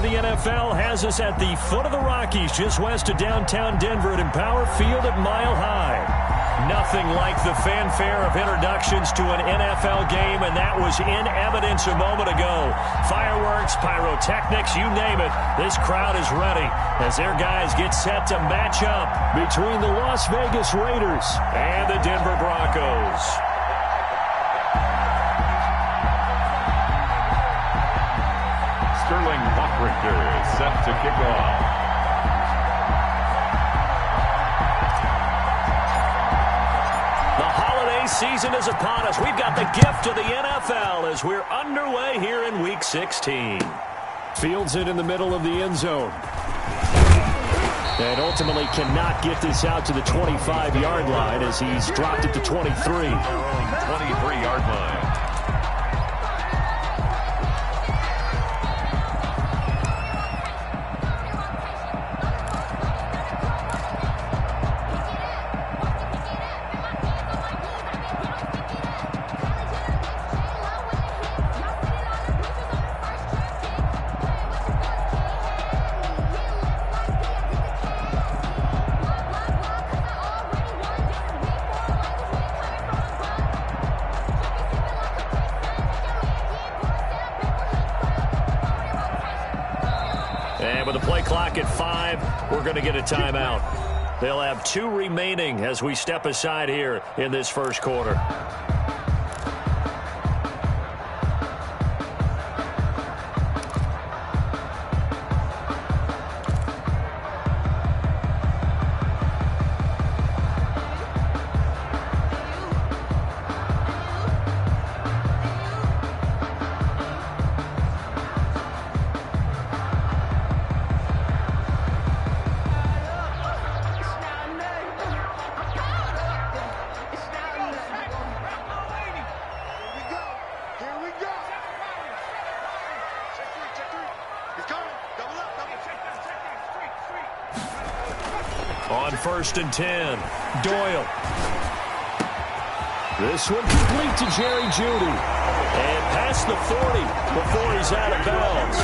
of the NFL has us at the foot of the Rockies, just west of downtown Denver at Empower Field at Mile High. Nothing like the fanfare of introductions to an NFL game, and that was in evidence a moment ago. Fireworks, pyrotechnics, you name it. This crowd is ready as their guys get set to match up between the Las Vegas Raiders and the Denver Broncos. Sterling Buckrichter is set to kick off. Season is upon us. We've got the gift of the NFL as we're underway here in Week 16. Fields it in the middle of the end zone. And ultimately cannot get this out to the 25-yard line as he's dropped it to 23. 23-yard line. And with the play clock at 5, we're going to get a timeout. They'll have 2 remaining as we step aside here in this first quarter. On 1st and 10, Doyle. This one complete to Jerry Jeudy. And past the 40 before he's out of bounds.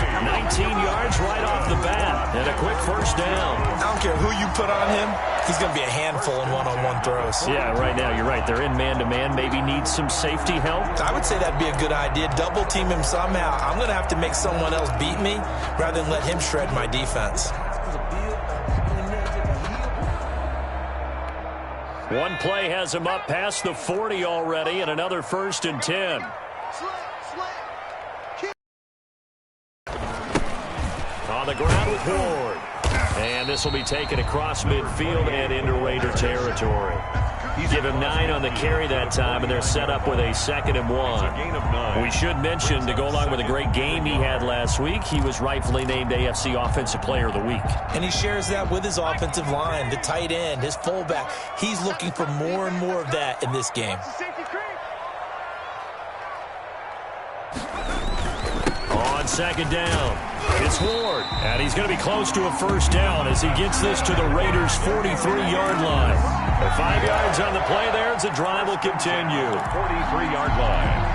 19 yards right off the bat. And a quick first down. I don't care who you put on him. He's going to be a handful in one-on-one throws. Yeah, right now, you're right. They're in man-to-man. Maybe needs some safety help. I would say that'd be a good idea. Double team him somehow. I'm going to have to make someone else beat me rather than let him shred my defense. One play has him up past the 40 already, and another 1st and 10. On the ground with Ward. And this will be taken across midfield and into Raider territory. Give him 9 on the carry that time, and they're set up with a 2nd and 1. We should mention, to go along with a great game he had last week, he was rightfully named AFC Offensive Player of the Week. And he shares that with his offensive line, the tight end, his fullback. He's looking for more and more of that in this game. On 2nd down, it's Ward. And he's going to be close to a first down as he gets this to the Raiders' 43-yard line. 5 yards on the play there as the drive will continue. 43-yard line.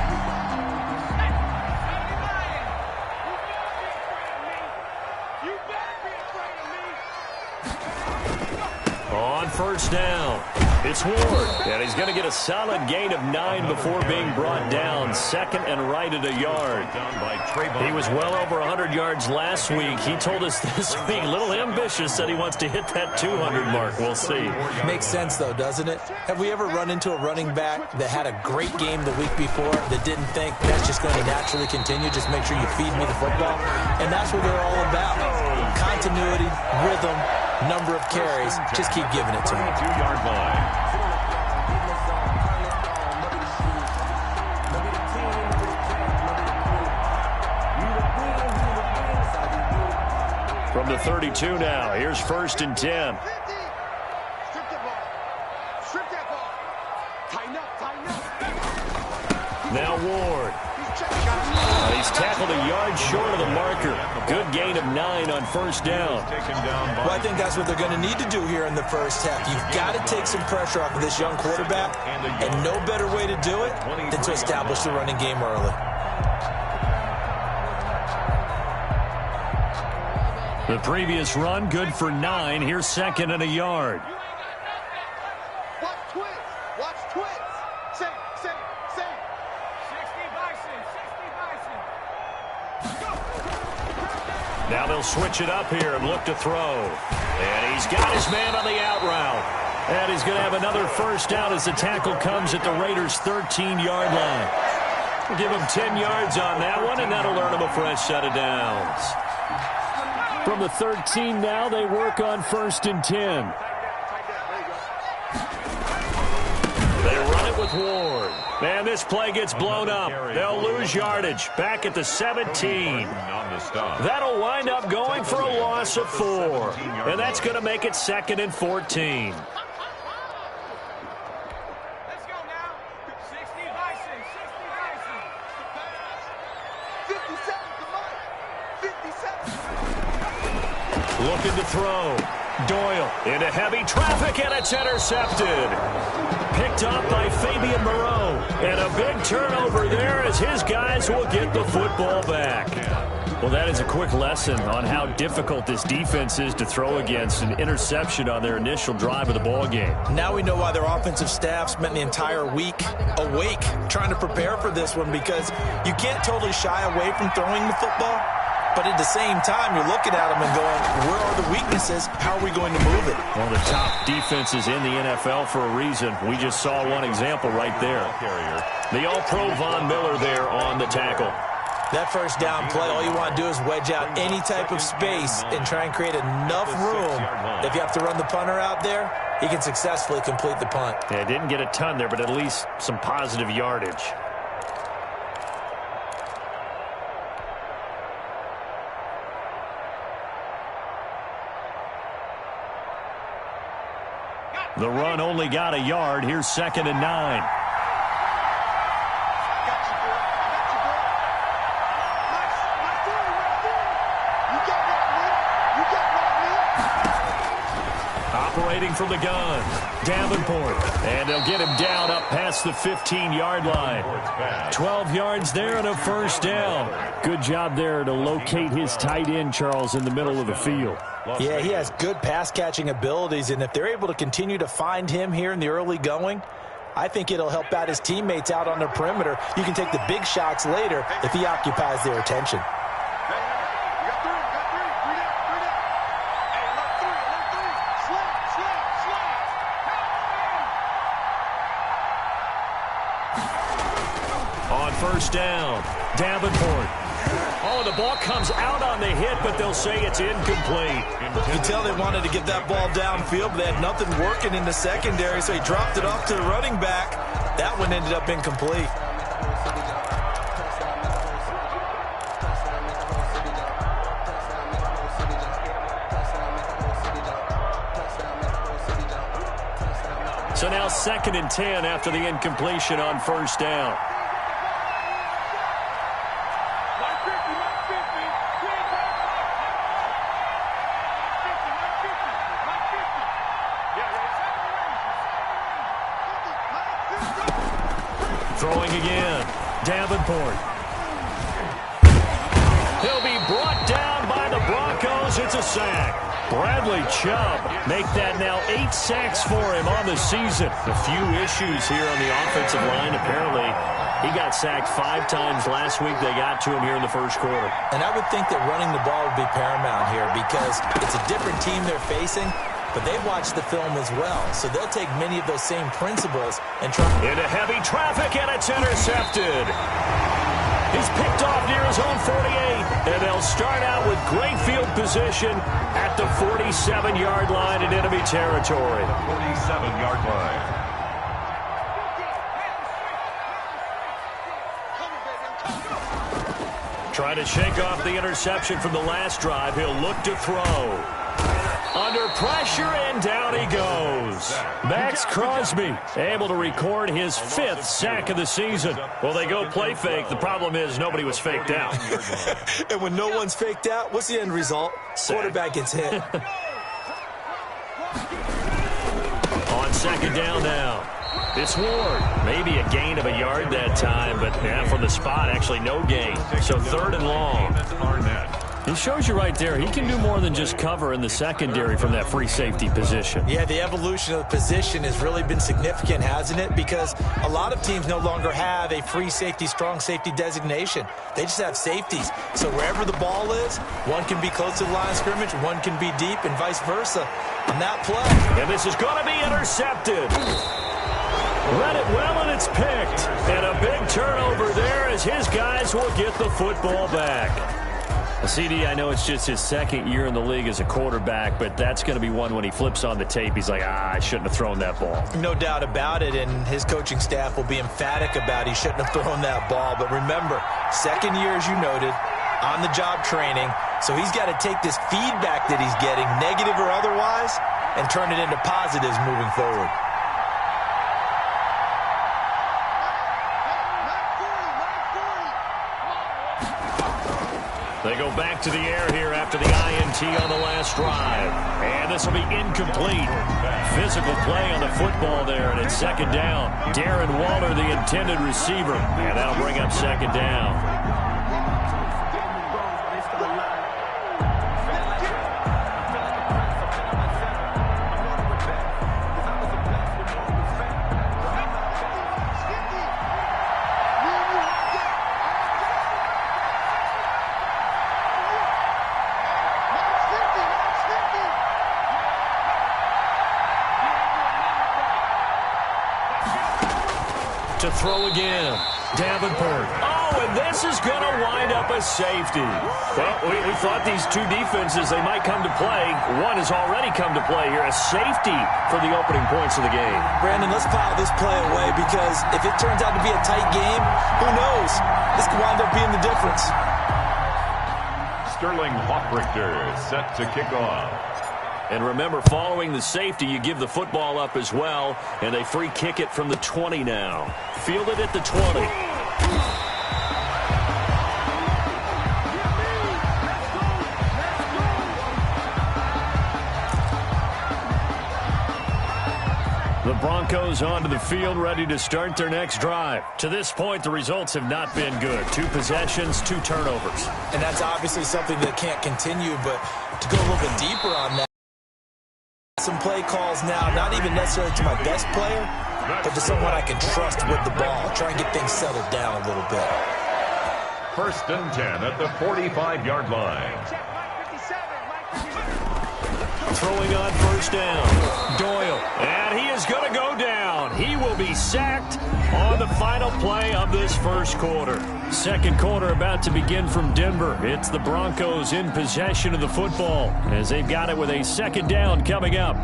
On 1st down, it's Ward. And he's going to get a solid gain of 9 before being brought down. 2nd and right at a yard. He was well over 100 yards last week. He told us this week, a little ambitious, said he wants to hit that 200 mark. We'll see. Makes sense, though, doesn't it? Have we ever run into a running back that had a great game the week before that didn't think that's just going to naturally continue? Just make sure you feed me the football. And that's what they're all about. Continuity, rhythm, number of carries. Just keep giving it to him. 2-yard line. From the 32 now, here's 1st and 10. Now Ward. He's tackled a yard short of the marker. Good gain of 9 on 1st down. Well, I think that's what they're going to need to do here in the first half. You've got to take some pressure off of this young quarterback, and no better way to do it than to establish the running game early. The previous run, good for 9. Here's second and a yard. Watch twins. Watch twins. Same. 60 Bison. Now they'll switch it up here and look to throw. And he's got his man on the out route. And he's going to have another first down as the tackle comes at the Raiders' 13-yard line. We'll give him 10 yards on that one, and that'll earn him a fresh set of downs. From the 13 now, they work on 1st and 10. They run it with Ward. Man, this play gets blown up. They'll lose yardage. Back at the 17. That'll wind up going for a loss of 4. And that's going to make it 2nd and 14. Let's go now. 60 Bison. 57 to Mike. 57. Looking to throw. Doyle into heavy traffic, and it's intercepted. Picked up by Fabian Moreau. And a big turnover there as his guys will get the football back. Well, that is a quick lesson on how difficult this defense is to throw against. An interception on their initial drive of the ball game. Now we know why their offensive staff spent the entire week awake trying to prepare for this one, because you can't totally shy away from throwing the football. But at the same time, you're looking at them and going, where are the weaknesses? How are we going to move it? One of the top defenses in the NFL for a reason. We just saw one example right there. The All-Pro Von Miller there on the tackle. That first down play, all you want to do is wedge out any type of space and try and create enough room. If you have to run the punter out there, he can successfully complete the punt. Yeah, didn't get a ton there, but at least some positive yardage. The run only got a yard. Here's 2nd and 9. Operating from the gun, Davenport. And they'll get him down up past the 15-yard line. 12 yards there and a first down. Good job there to locate his tight end, Charles, in the middle of the field. Yeah, he has good pass-catching abilities, and if they're able to continue to find him here in the early going, I think it'll help out his teammates out on the perimeter. You can take the big shots later if he occupies their attention. On first down, Davenport. Oh, the ball comes out on the hit, but they'll say it's incomplete. You can tell they wanted to get that ball downfield, but they had nothing working in the secondary, so he dropped it off to the running back. That one ended up incomplete. So now 2nd and 10 after the incompletion on first down. Throwing again. Davenport. He'll be brought down by the Broncos. It's a sack. Bradley Chubb make that now 8 sacks for him on the season. A few issues here on the offensive line. Apparently, he got sacked 5 times last week. They got to him here in the first quarter. And I would think that running the ball would be paramount here because it's a different team they're facing, but they've watched the film as well. So they'll take many of those same principles and try. Into heavy traffic, and it's intercepted. He's picked off near his own 48, and they'll start out with great field position at the 47-yard line in enemy territory. 47-yard line. Trying to shake off the interception from the last drive. He'll look to throw. Under pressure, and down he goes. Max Crosby able to record his 5th sack of the season. Well, they go play fake. The problem is nobody was faked out. And when no one's faked out, what's the end result? Sack. Quarterback gets hit. On 2nd down now. It's Ward. Maybe a gain of a yard that time, but from the spot, actually no gain. So 3rd and long. It shows you right there, he can do more than just cover in the secondary from that free safety position. Yeah, the evolution of the position has really been significant, hasn't it? Because a lot of teams no longer have a free safety, strong safety designation. They just have safeties. So wherever the ball is, one can be close to the line of scrimmage, one can be deep, and vice versa on that play. And this is going to be intercepted. Read it well, and it's picked. And a big turnover there as his guys will get the football back. CD, I know it's just his second year in the league as a quarterback, but that's going to be one when he flips on the tape. He's like, I shouldn't have thrown that ball. No doubt about it, and his coaching staff will be emphatic about he shouldn't have thrown that ball. But remember, second year, as you noted, on-the-job training, so he's got to take this feedback that he's getting, negative or otherwise, and turn it into positives moving forward. They go back to the air here after the INT on the last drive. And this will be incomplete. Physical play on the football there, and it's second down. Darren Waller, the intended receiver. And that'll bring up second down. To throw again. Davenport. Oh, and this is going to wind up a safety. Well, we thought these two defenses, they might come to play. One has already come to play here. A safety for the opening points of the game. Brandon, let's file this play away because if it turns out to be a tight game, who knows? This could wind up being the difference. Sterling Hofrichter set to kick off. And remember, following the safety, you give the football up as well, and they free kick it from the 20 now. Fielded at the 20. The Broncos onto the field, ready to start their next drive. To this point, the results have not been good. 2 possessions, 2 turnovers. And that's obviously something that can't continue, but to go a little bit deeper on that, some play calls now, not even necessarily to my best player, but to someone I can trust with the ball. Try and get things settled down a little bit. 1st and 10 at the 45-yard line. Throwing on first down. Doyle. And he is going to go down. He will be sacked on the final play of this first quarter. Second quarter about to begin from Denver. It's the Broncos in possession of the football as they've got it with a second down coming up.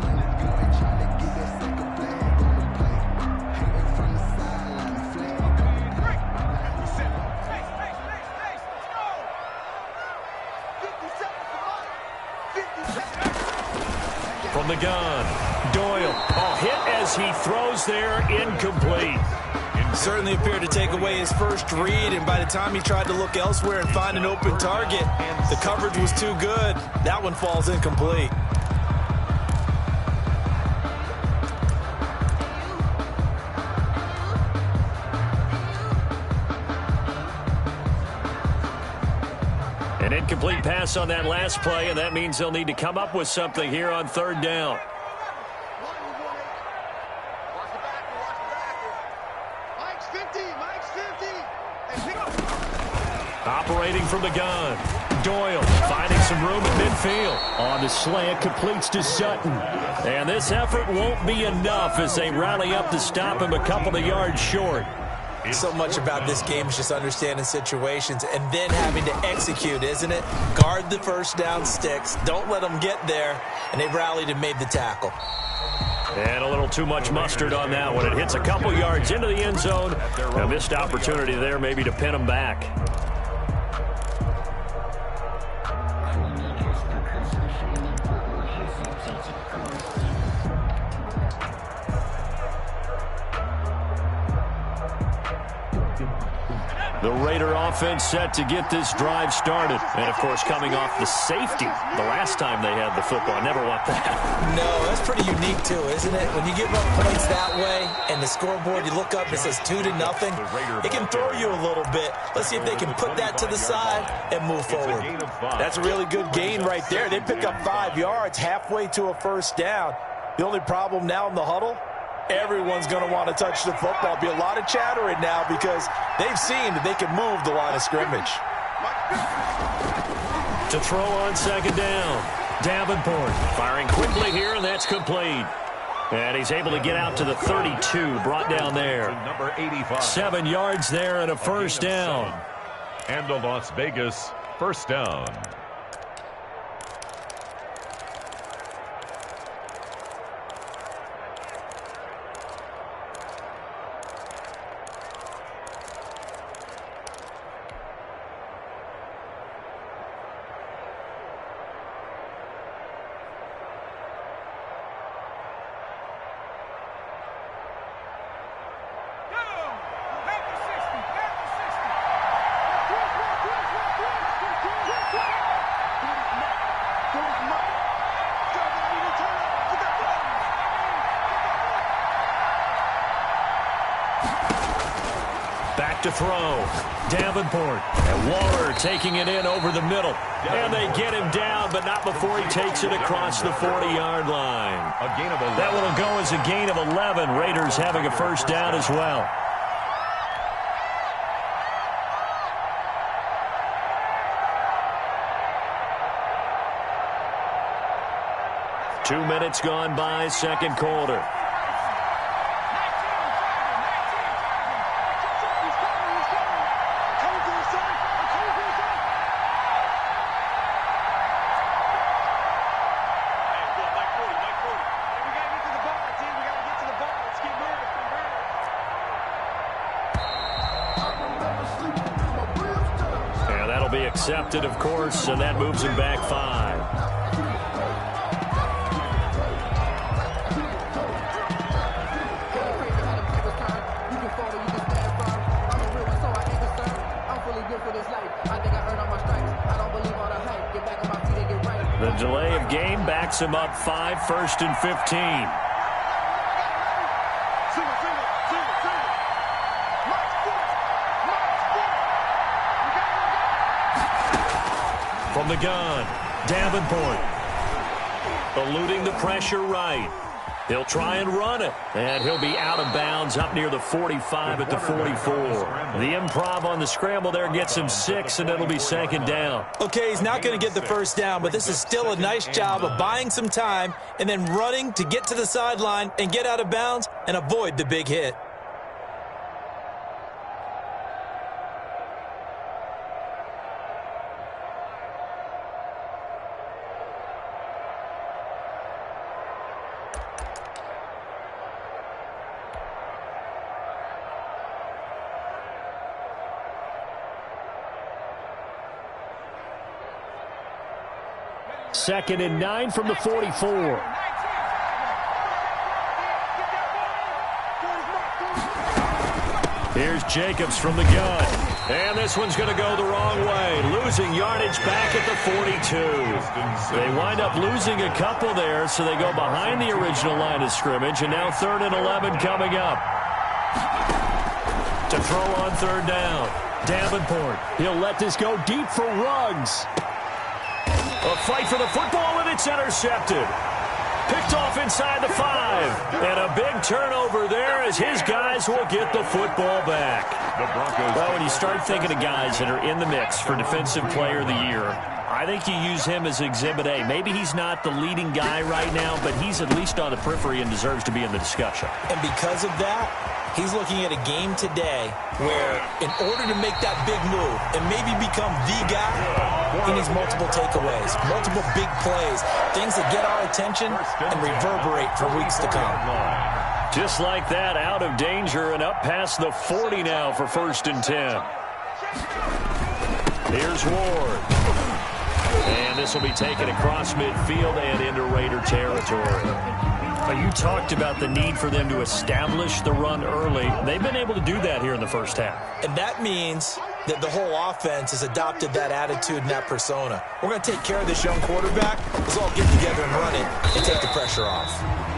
From the gun, Doyle. Oh, hit as he throws there, incomplete. Certainly appeared to take away his first read, and by the time he tried to look elsewhere and find an open target, the coverage was too good. That one falls incomplete. An incomplete pass on that last play, and that means they'll need to come up with something here on third down. Operating from the gun. Doyle finding some room in midfield. On the slant, completes to Sutton. And this effort won't be enough as they rally up to stop him a couple of yards short. So much about this game is just understanding situations and then having to execute, isn't it? Guard the first down sticks. Don't let them get there. And they rallied and made the tackle. And a little too much mustard on that one. It hits a couple yards into the end zone. A missed opportunity there maybe to pin them back. The Raider offense set to get this drive started. And, of course, coming off the safety the last time they had the football. I never want that. No, that's pretty unique, too, isn't it? When you give up points that way and the scoreboard, you look up and it says 2-0, it can throw you a little bit. Let's see if they can put that to the side and move forward. That's a really good gain right there. They pick up 5 yards halfway to a first down. The only problem now in the huddle, everyone's going to want to touch the football. Be a lot of chattering now because they've seen that they can move the line of scrimmage. To throw on second down, Davenport firing quickly here, and that's complete. And he's able to get out to the 32, brought down there. Number 85. 7 yards there and a first down. And a Las Vegas first down. Back to throw. Davenport. And Waller taking it in over the middle. And they get him down, but not before he takes it across the 40-yard line. A gain of 11. That one will go as a gain of 11. Raiders having a first down as well. Two minutes gone by, second quarter. Accepted, of course, and that moves him back 5. The delay of game backs him up 5, 1st and 15. From the gun, Davenport eluding the pressure right. He'll try and run it, and he'll be out of bounds up near the 45 at the 44. The improv on the scramble there gets him 6, and it'll be second down. Okay, he's not going to get the first down, but this is still a nice job of buying some time and then running to get to the sideline and get out of bounds and avoid the big hit. Second and 9 from the 44. Here's Jacobs from the gun. And this one's going to go the wrong way. Losing yardage back at the 42. They wind up losing a couple there, so they go behind the original line of scrimmage. And now 3rd and 11 coming up. To throw on 3rd down. Davenport. He'll let this go deep for Ruggs. A fight for the football, and it's intercepted. Picked off inside the 5. And a big turnover there as his guys will get the football back. Well, when you start thinking of guys that are in the mix for Defensive Player of the Year, I think you use him as Exhibit A. Maybe he's not the leading guy right now, but he's at least on the periphery and deserves to be in the discussion. And because of that, he's looking at a game today where in order to make that big move and maybe become the guy, he needs multiple takeaways, multiple big plays, things that get our attention and reverberate for weeks to come. Just like that, out of danger and up past the 40 now for 1st and 10. Here's Ward. And this will be taken across midfield and into Raider territory. You talked about the need for them to establish the run early. They've been able to do that here in the first half. And that means that the whole offense has adopted that attitude and that persona. We're going to take care of this young quarterback. Let's all get together and run it and take the pressure off.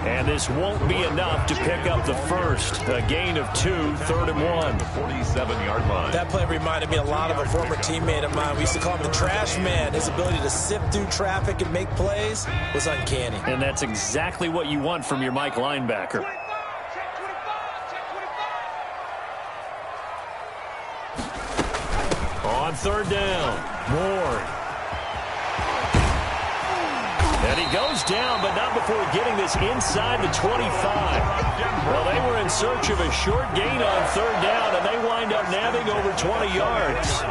And this won't be enough to pick up the first. A gain of 2, 3rd and 1. The 47-yard line. That play reminded me a lot of a former teammate of mine. We used to call him the trash man. His ability to sift through traffic and make plays was uncanny. And that's exactly what you want from your Mike linebacker. On 3rd down, Ward. And he goes down, but not before getting this inside the 25. Well, they were in search of a short gain on 3rd down, and they wind up nabbing over 20 yards.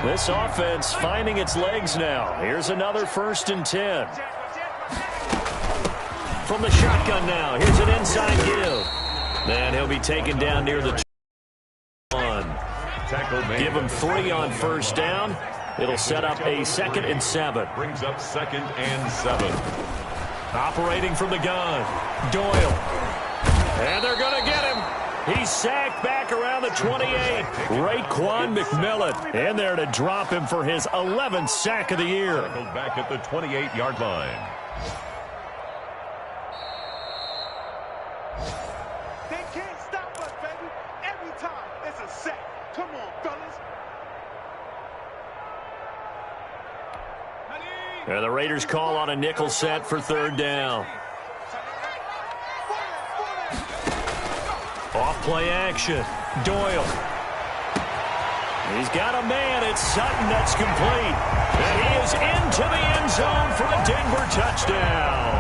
This offense finding its legs now. Here's another 1st and 10. From the shotgun now, here's an inside give. And he'll be taken down near the 1. Give him 3 on 1st down. It'll set up a 2nd and 7. Brings up 2nd and 7. Operating from the gun, Doyle. And they're going to get him. He's sacked back around the 28. Raekwon McMillan in there to drop him for his 11th sack of the year. Back at the 28-yard line. They can't stop us, baby. Every time, it's a sack. Come on, fellas. And the Raiders call on a nickel set for 3rd down. Off play action. Doyle. He's got a man. It's Sutton that's complete. And he is into the end zone for a Denver touchdown.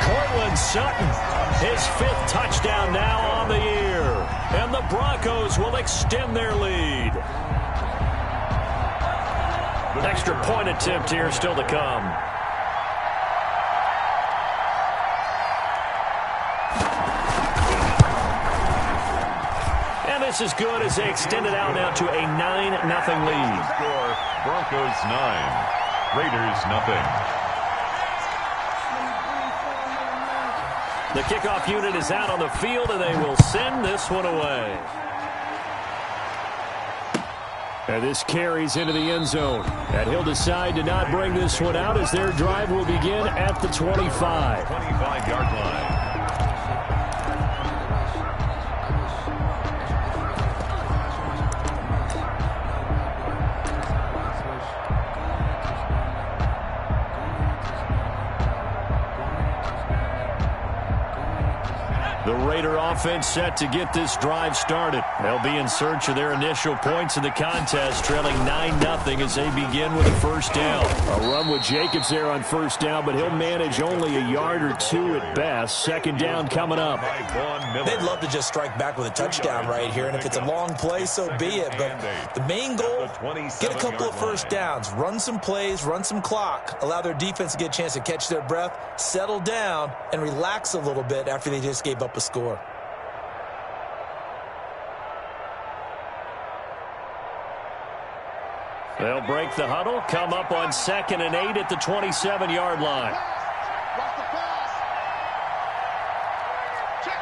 Cortland Sutton, his 5th touchdown now on the year. And the Broncos will extend their lead. An extra point attempt here still to come. And this is good as they extend it out now to a 9-0 lead. Score, Broncos 9, Raiders 0. The kickoff unit is out on the field, and they will send this one away. And this carries into the end zone. And he'll decide to not bring this one out as their drive will begin at the 25. 25-yard line. The Raider offense set to get this drive started. They'll be in search of their initial points in the contest, trailing 9-0 as they begin with a 1st down. A run with Jacobs there on 1st down, but he'll manage only a yard or 2 at best. 2nd down coming up. They'd love to just strike back with a touchdown right here, and if it's a long play, so be it. But the main goal, get a couple of 1st downs, run some plays, run some clock, allow their defense to get a chance to catch their breath, settle down, and relax a little bit after they just gave up a score. They'll break the huddle, come up on 2nd and 8 at the 27-yard line. Watch the pass. Check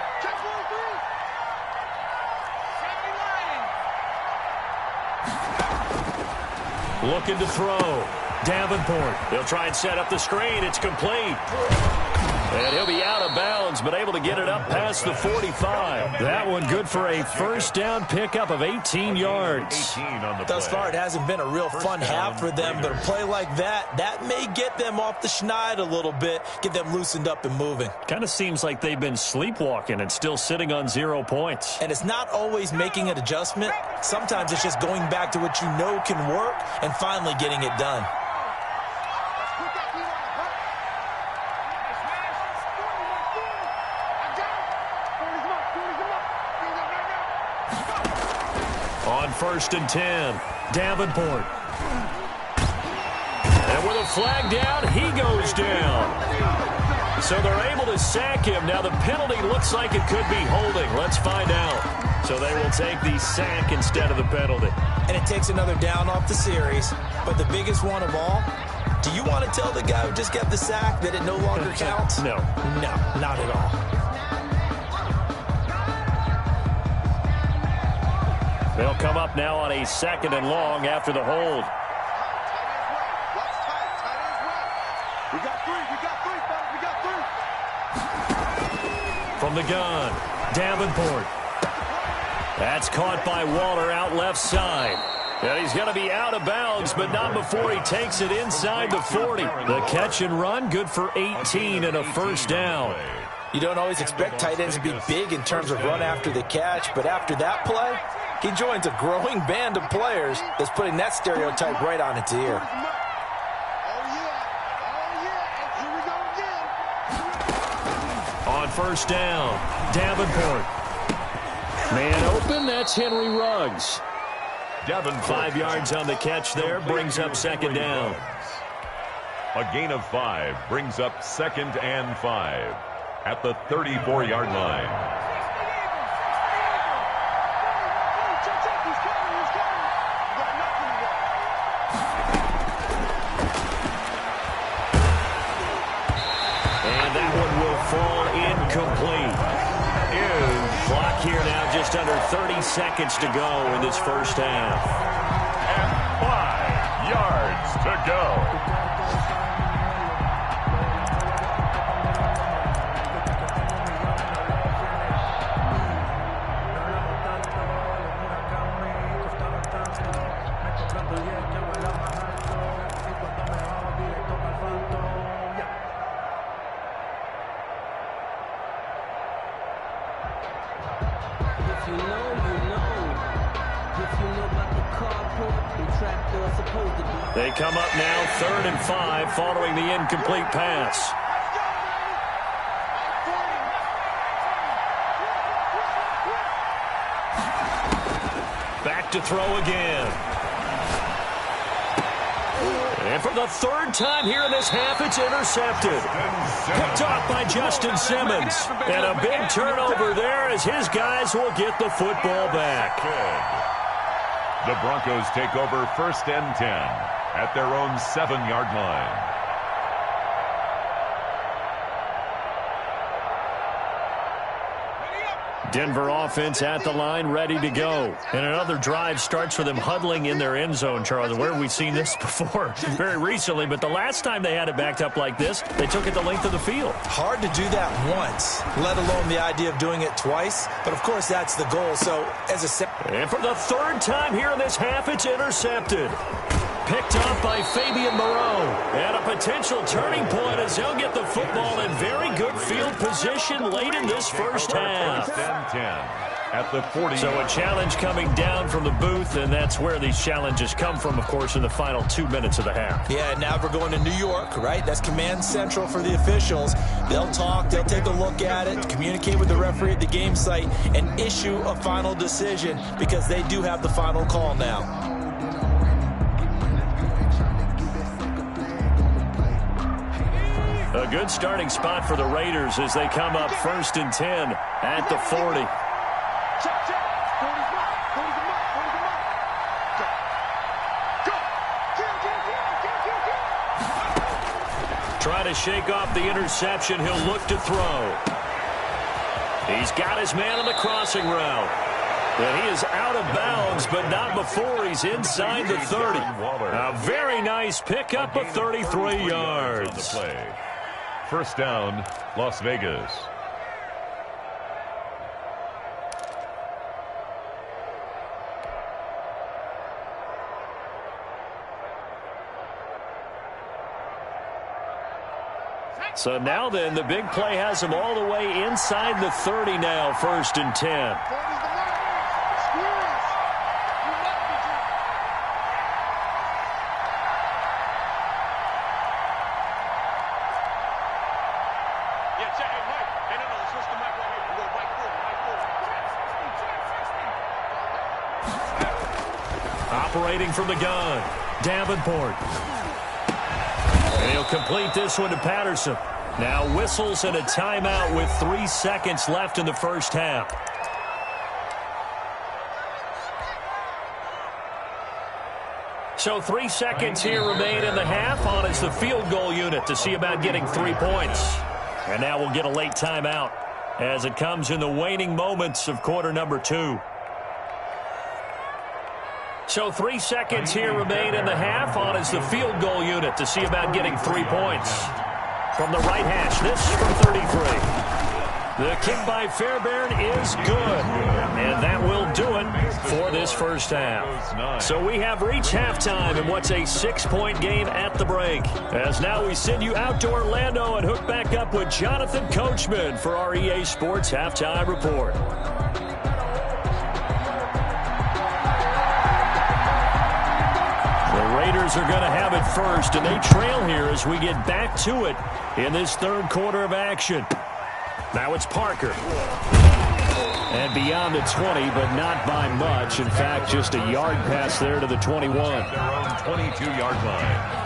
1-3. Looking to throw. Davenport. They'll try and set up the screen. It's complete. And he'll be out of bounds, but able to get it up past the 45. That one good for a 1st down pickup of 18 yards. 18 on the Thus play. far, it hasn't been a real fun half for them, but a play like that may get them off the schneid a little bit, get them loosened up and moving. Kind of seems like they've been sleepwalking and still sitting on 0 points. And it's not always making an adjustment. Sometimes it's just going back to what you know can work and finally getting it done. On 1st and 10, Davenport. And with a flag down, he goes down. So they're able to sack him. Now the penalty looks like it could be holding. Let's find out. So they will take the sack instead of the penalty. And it takes another down off the series. But the biggest one of all, do you want to tell the guy who just got the sack that it no longer counts? No. No, not at all. They'll come up now on a 2nd and long after the hold. We got three, fellas, we got three. From the gun, Davenport. That's caught by Waller out left side. And he's going to be out of bounds, but not before he takes it inside the 40. The catch and run, good for 18 and a first down. You don't always expect tight ends to be big in terms of run after the catch, but after that play, he joins a growing band of players that's putting that stereotype right on its ear. On first down, Davenport. Man open, that's Henry Ruggs. Davenport. 5 yards on the catch there, brings up 2nd down. A gain of 5 brings up 2nd and 5 at the 34-yard line. And that one will fall incomplete. Clock here now, just under 30 seconds to go in this first half. And 5 yards to go. They come up now 3rd and 5 following the incomplete pass. Back to throw again. And for the 3rd time here in this half, it's intercepted. Picked off by Justin Simmons. And a big turnover there as his guys will get the football back. The Broncos take over 1st and 10 at their own 7-yard line. Denver offense at the line, ready to go. And another drive starts for them huddling in their end zone, Charles. Where have we seen this before? Very recently, but the last time they had it backed up like this, they took it the length of the field. Hard to do that once, let alone the idea of doing it twice. But, of course, that's the goal. So, as a... And for the 3rd time here in this half, it's intercepted. Picked up by Fabian Moreau. And a potential turning point as they'll get the football in very good field position late in this first half. 1st and 10 at the 40. So a challenge coming down from the booth, and that's where these challenges come from, of course, in the final 2 minutes of the half. Yeah, now we're going to New York, right? That's command central for the officials. They'll talk, they'll take a look at it, communicate with the referee at the game site, and issue a final decision because they do have the final call now. A good starting spot for the Raiders as they come up 1st and 10 at the 40. Try to shake off the interception. He'll look to throw. He's got his man on the crossing route. And he is out of bounds, but not before he's inside the 30. A very nice pickup of 33 yards. 1st down, Las Vegas. So now then, the big play has him all the way inside the 30 now, 1st and 10. Operating from the gun, Davenport. And he'll complete this one to Patterson. Now whistles and a timeout with 3 seconds left in the first half. So 3 seconds here remain in the half. On is the field goal unit to see about getting 3 points. And now we'll get a late timeout as it comes in the waning moments of quarter number 2. So 3 seconds here remain in the half. On is the field goal unit to see about getting 3 points. From the right hash, this from 33. The kick by Fairbairn is good. And that will do it for this first half. So we have reached halftime in what's a 6-point game at the break. As now we send you out to Orlando and hook back up with Jonathan Coachman for our EA Sports Halftime Report. The Raiders are going to have it first, and they trail here as we get back to it in this third quarter of action. Now it's Parker. And beyond the 20, but not by much. In fact, just a yard pass there to the 21. Their own 22-yard line.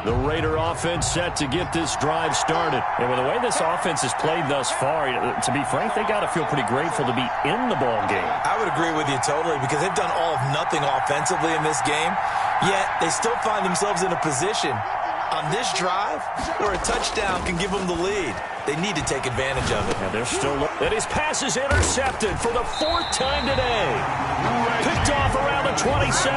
The Raider offense set to get this drive started. And with the way this offense has played thus far, to be frank, they got to feel pretty grateful to be in the ball game. I would agree with you totally because they've done all of nothing offensively in this game, yet they still find themselves in a position on this drive where a touchdown can give them the lead. They need to take advantage of it. And they're still and his pass is intercepted for the 4th time today. Picked off around the 27.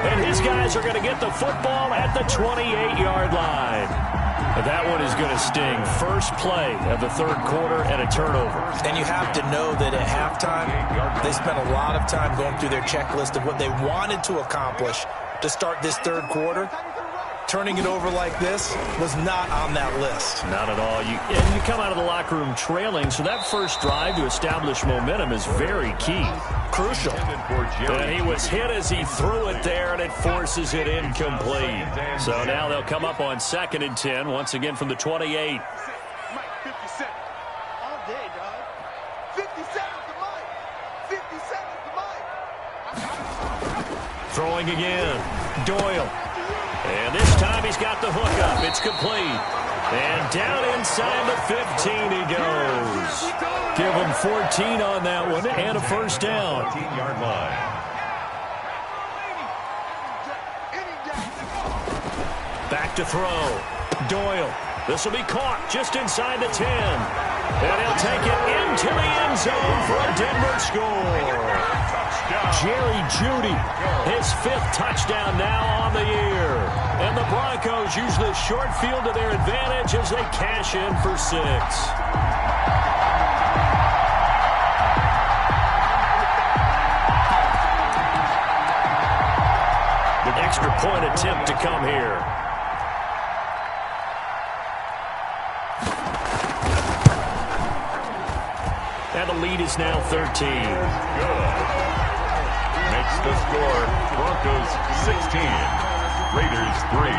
And his guys are going to get the football at the 28-yard line. And that one is going to sting. First play of the third quarter and a turnover. And you have to know that at halftime, they spent a lot of time going through their checklist of what they wanted to accomplish to start this third quarter. Turning it over like this was not on that list. Not at all. And you come out of the locker room trailing, so that first drive to establish momentum is very key. Crucial. And he was hit as he threw it there, and it forces it incomplete. So now they'll come up on 2nd and 10, once again from the 28. Mike, 57. All day, dog. 57 to Mike. 57 to Mike. Throwing again. Doyle. And this time he's got the hook up. It's complete. And down inside the 15 he goes. Give him 14 on that one and a first down. 14-yard line. Back to throw. Doyle. This will be caught just inside the 10. And he'll take it into the end zone for a Denver score. Jerry Jeudy, his 5th touchdown now on the year. And the Broncos use the short field to their advantage as they cash in for 6. An extra point attempt to come here. And the lead is now 13. Good. Makes the score Broncos 16, Raiders 3.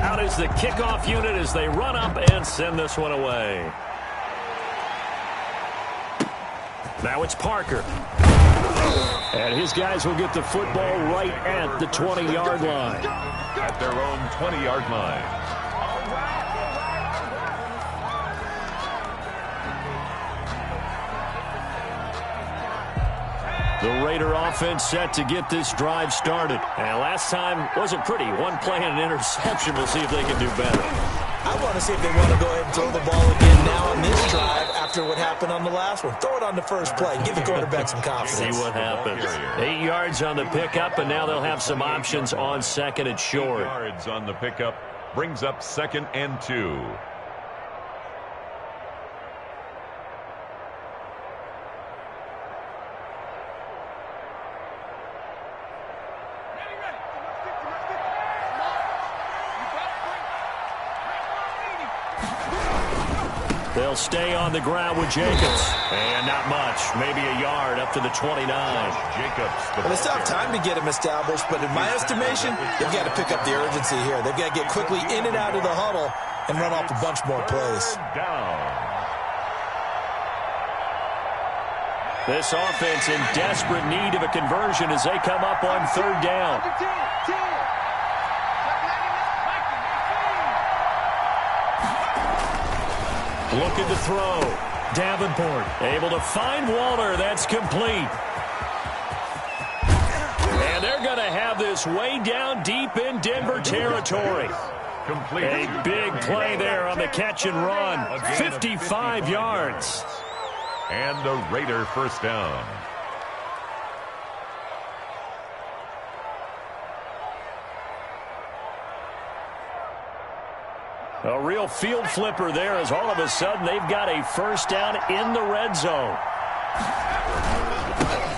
Out is the kickoff unit as they run up and send this one away. Now it's Parker. And his guys will get the football right at the 20-yard line. At their own 20-yard line. The Raider offense set to get this drive started. And last time wasn't pretty. One play and an interception. We'll see if they can do better. I want to see if they want to go ahead and throw the ball again now on this drive after what happened on the last one. Throw it on the first play. Give the quarterback some confidence. See what happens. 8 yards on the pickup, and now they'll have some options on 2nd and short. 8 yards on the pickup brings up 2nd and 2. They'll stay on the ground with Jacobs. And not much. Maybe a yard up to the 29. Jacobs. Well, they still have time to get him established, but in my estimation, they've got to pick up the urgency here. They've got to get quickly in and out of the huddle and run off a bunch more plays. This offense in desperate need of a conversion as they come up on third down. Looking to throw. Davenport able to find Waller. That's complete. And they're going to have this way down deep in Denver territory. A big play there on the catch and run. 55 yards. And a Raider first down. A real field flipper there as all of a sudden they've got a first down in the red zone.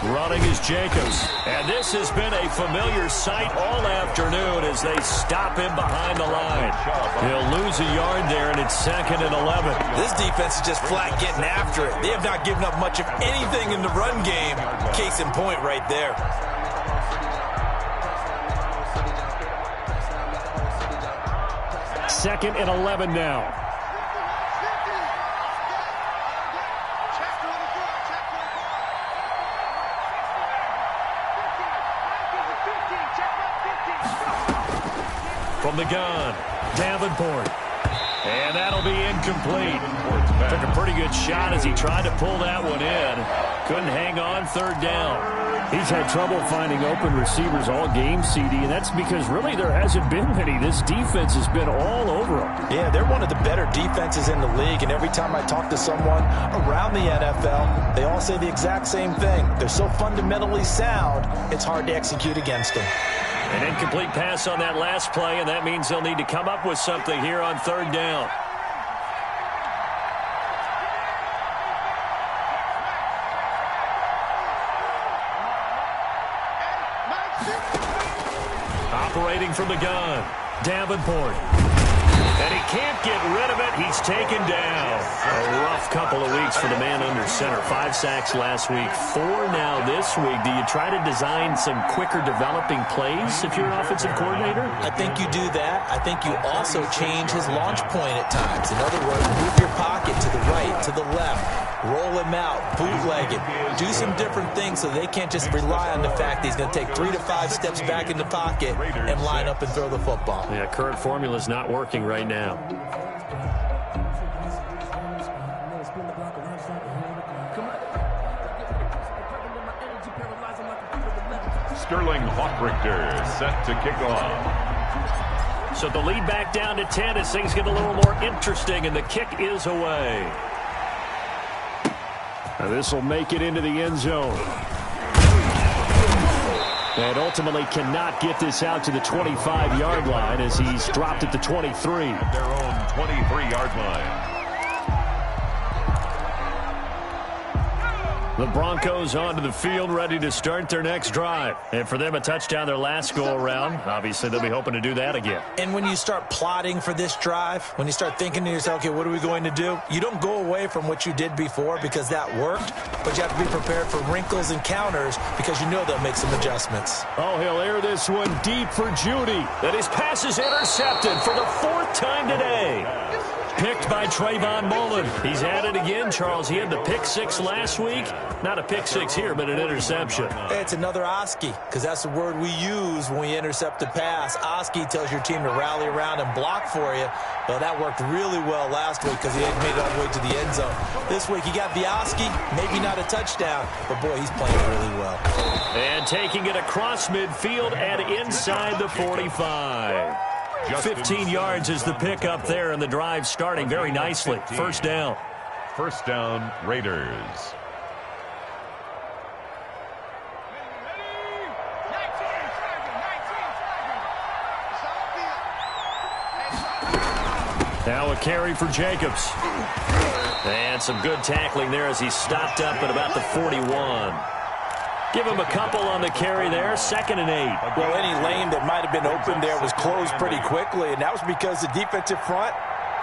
Running is Jacobs. And this has been a familiar sight all afternoon as they stop him behind the line. He'll lose a yard there, and it's 2nd and 11. This defense is just flat getting after it. They have not given up much of anything in the run game. Case in point right there. Second and 11 now. From the gun, Davenport. And that'll be incomplete. Took a pretty good shot as he tried to pull that one in. Couldn't hang on third down. He's had trouble finding open receivers all game, CD, and that's because really there hasn't been many. This defense has been all over him. Yeah, they're one of the better defenses in the league, and every time I talk to someone around the NFL, they all say the exact same thing. They're so fundamentally sound, it's hard to execute against them. An incomplete pass on that last play, and that means they'll need to come up with something here on third down. Operating from the gun, Davenport. And he can't get rid of it. He's taken down. A rough couple of weeks for the man under center. 5 sacks last week, 4 now this week. Do you try to design some quicker developing plays if you're an offensive coordinator? I think you do that. I think you also change his launch point at times. In other words, move your pocket to the right, to the left. Roll him out, bootleg him. Do some different things so they can't just rely on the fact that he's going to take 3 to 5 steps back in the pocket and line up and throw the football. Yeah, current formula is not working right now. Sterling Hawkrichter set to kick off. So the lead back down to 10 as things get a little more interesting, and the kick is away. Now this will make it into the end zone. And ultimately cannot get this out to the 25-yard line as he's dropped at the 23. At their own 23-yard line. The Broncos onto the field, ready to start their next drive. And for them, a touchdown their last go-around. Obviously, they'll be hoping to do that again. And when you start plotting for this drive, when you start thinking to yourself, okay, what are we going to do? You don't go away from what you did before because that worked, but you have to be prepared for wrinkles and counters because you know they'll make some adjustments. Oh, he'll air this one deep for Judy. That his pass is intercepted for the 4th time today. Picked by Trayvon Mullen. He's at it again, Charles. He had the pick 6 last week. Not a pick 6 here, but an interception. It's another Oski, because that's the word we use when we intercept a pass. Oski tells your team to rally around and block for you. Well, that worked really well last week because he had made it all the way to the end zone. This week, he got the Oski, maybe not a touchdown, but boy, he's playing really well. And taking it across midfield and inside the 45. 15 yards is the pickup there, and the drive starting very nicely. First down. First down, Raiders. Now a carry for Jacobs. And some good tackling there as he stopped up at about the 41. Give him a couple on the carry there. 2nd and 8. Well, any lane that might have been open there was closed pretty quickly, and that was because the defensive front